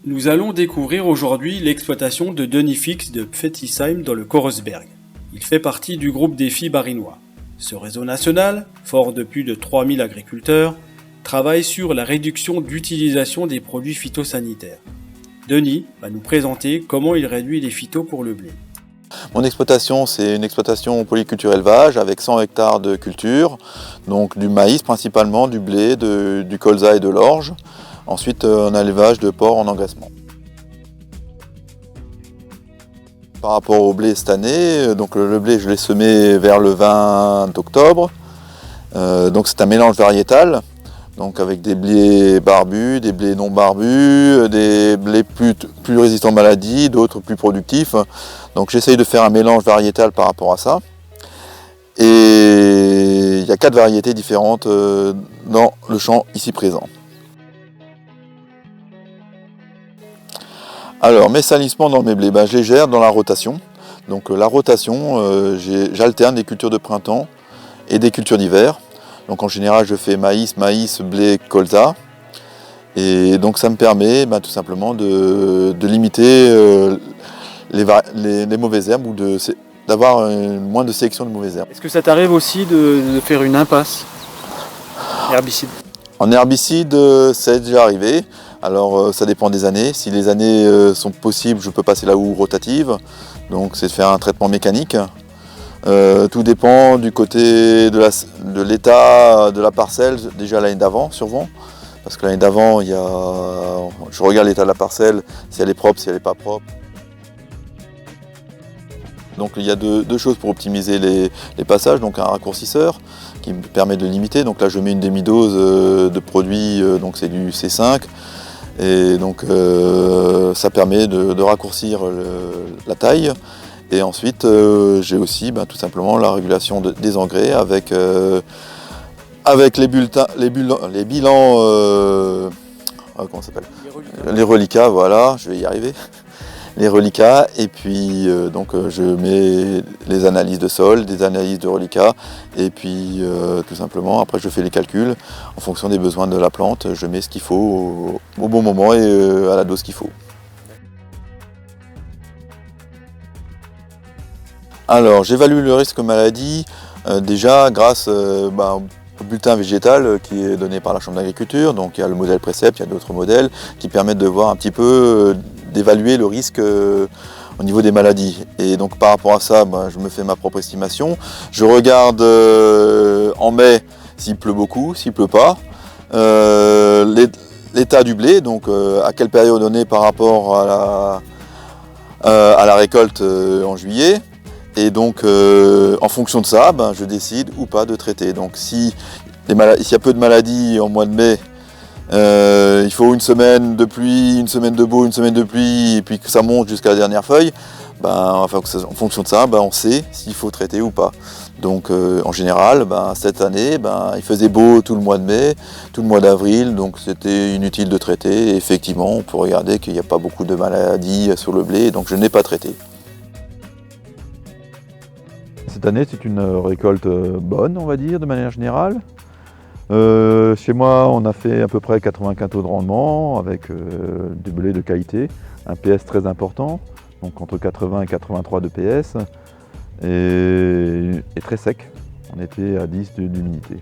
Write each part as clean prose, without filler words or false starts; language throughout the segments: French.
Nous allons découvrir aujourd'hui l'exploitation de Denis Fix de Pfettisheim dans le Korersberg. Il fait partie du groupe Défi Barinois. Ce réseau national, fort de plus de 3000 agriculteurs, travaille sur la réduction d'utilisation des produits phytosanitaires. Denis va nous présenter comment il réduit les phytos pour le blé. Mon exploitation, c'est une exploitation polyculture élevage avec 100 hectares de culture, donc du maïs principalement, du blé, du colza et de l'orge. Ensuite, un élevage de porc en engraissement. Par rapport au blé cette année, donc le blé je l'ai semé vers le 20 octobre. Donc c'est un mélange variétal, donc avec des blés barbus, des blés non barbus, des blés plus résistants aux maladies, d'autres plus productifs. Donc j'essaye de faire un mélange variétal par rapport à ça. Et il y a 4 variétés différentes dans le champ ici présent. Alors mes salissements dans mes blés, je les gère dans la rotation. Donc la rotation, j'alterne des cultures de printemps et des cultures d'hiver. Donc en général je fais maïs, blé, colza. Et donc ça me permet tout simplement de limiter les mauvaises herbes ou d'avoir moins de sélection de mauvaises herbes. Est-ce que ça t'arrive aussi de faire une impasse herbicide? En herbicide, c'est déjà arrivé. Alors ça dépend des années. Si les années sont possibles, je peux passer la houe rotative. Donc c'est de faire un traitement mécanique. Tout dépend du côté de l'état de la parcelle, déjà l'année d'avant sûrement. Parce que l'année d'avant, je regarde l'état de la parcelle, si elle est propre, si elle n'est pas propre. Donc il y a deux choses pour optimiser les passages, donc un raccourcisseur qui me permet de limiter. Donc là je mets une demi-dose de produit, donc c'est du C5. Et donc ça permet de raccourcir la taille. Et ensuite j'ai aussi tout simplement la régulation des engrais avec les bilans, comment ça s'appelle ? Les reliquats, voilà, je vais y arriver. Les reliquats, et puis je mets les analyses de sol, des analyses de reliquats, et puis tout simplement après je fais les calculs en fonction des besoins de la plante, je mets ce qu'il faut au bon moment et à la dose qu'il faut. Alors j'évalue le risque maladie déjà grâce au bulletin végétal qui est donné par la Chambre d'agriculture. Donc il y a le modèle Précept, il y a d'autres modèles qui permettent de voir un petit peu, d'évaluer le risque au niveau des maladies. Et donc par rapport à ça, je me fais ma propre estimation. Je regarde en mai s'il pleut beaucoup, s'il pleut pas. L'état du blé, donc à quelle période on est par rapport à la récolte en juillet. Et donc en fonction de ça, je décide ou pas de traiter. Donc s'il y a peu de maladies en mois de mai, il faut une semaine de pluie, une semaine de beau, une semaine de pluie, et puis que ça monte jusqu'à la dernière feuille, en fonction de ça, on sait s'il faut traiter ou pas. Donc en général, cette année, il faisait beau tout le mois de mai, tout le mois d'avril, donc c'était inutile de traiter. Et effectivement, on peut regarder qu'il n'y a pas beaucoup de maladies sur le blé, donc je n'ai pas traité. Cette année, c'est une récolte bonne, on va dire, de manière générale. Chez moi, on a fait à peu près 80 quintaux de rendement avec du blé de qualité, un PS très important, donc entre 80 et 83 de PS, et très sec. On était à 10 d'humidité.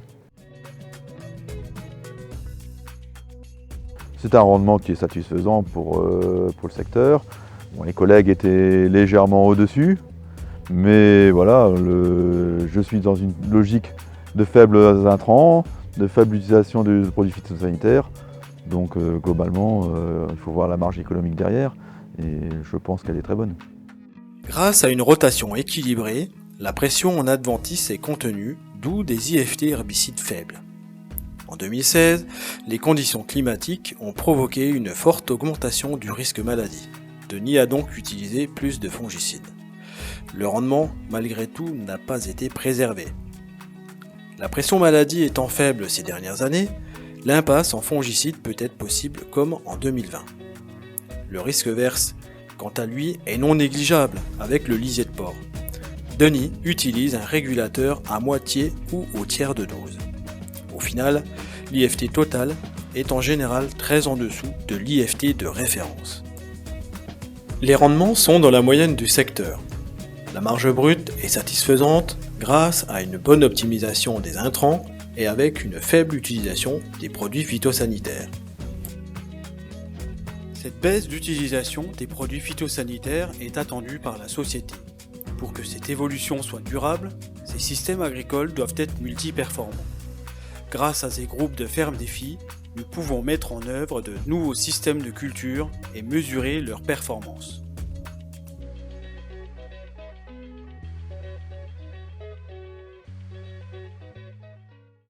C'est un rendement qui est satisfaisant pour le secteur. Bon, les collègues étaient légèrement au-dessus, mais voilà, je suis dans une logique de faibles intrants, de faible utilisation de produits phytosanitaires. Donc globalement, il faut voir la marge économique derrière, et je pense qu'elle est très bonne. Grâce à une rotation équilibrée, la pression en adventice est contenue, d'où des IFT herbicides faibles. En 2016, les conditions climatiques ont provoqué une forte augmentation du risque maladie. Denis a donc utilisé plus de fongicides. Le rendement, malgré tout, n'a pas été préservé. La pression maladie étant faible ces dernières années, l'impasse en fongicide peut être possible comme en 2020. Le risque verse, quant à lui, est non négligeable avec le lisier de porc. Denis utilise un régulateur à moitié ou au tiers de dose. Au final, l'IFT total est en général très en dessous de l'IFT de référence. Les rendements sont dans la moyenne du secteur. La marge brute est satisfaisante grâce à une bonne optimisation des intrants et avec une faible utilisation des produits phytosanitaires. Cette baisse d'utilisation des produits phytosanitaires est attendue par la société. Pour que cette évolution soit durable, ces systèmes agricoles doivent être multiperformants. Grâce à ces groupes de fermes défis, nous pouvons mettre en œuvre de nouveaux systèmes de culture et mesurer leur performance.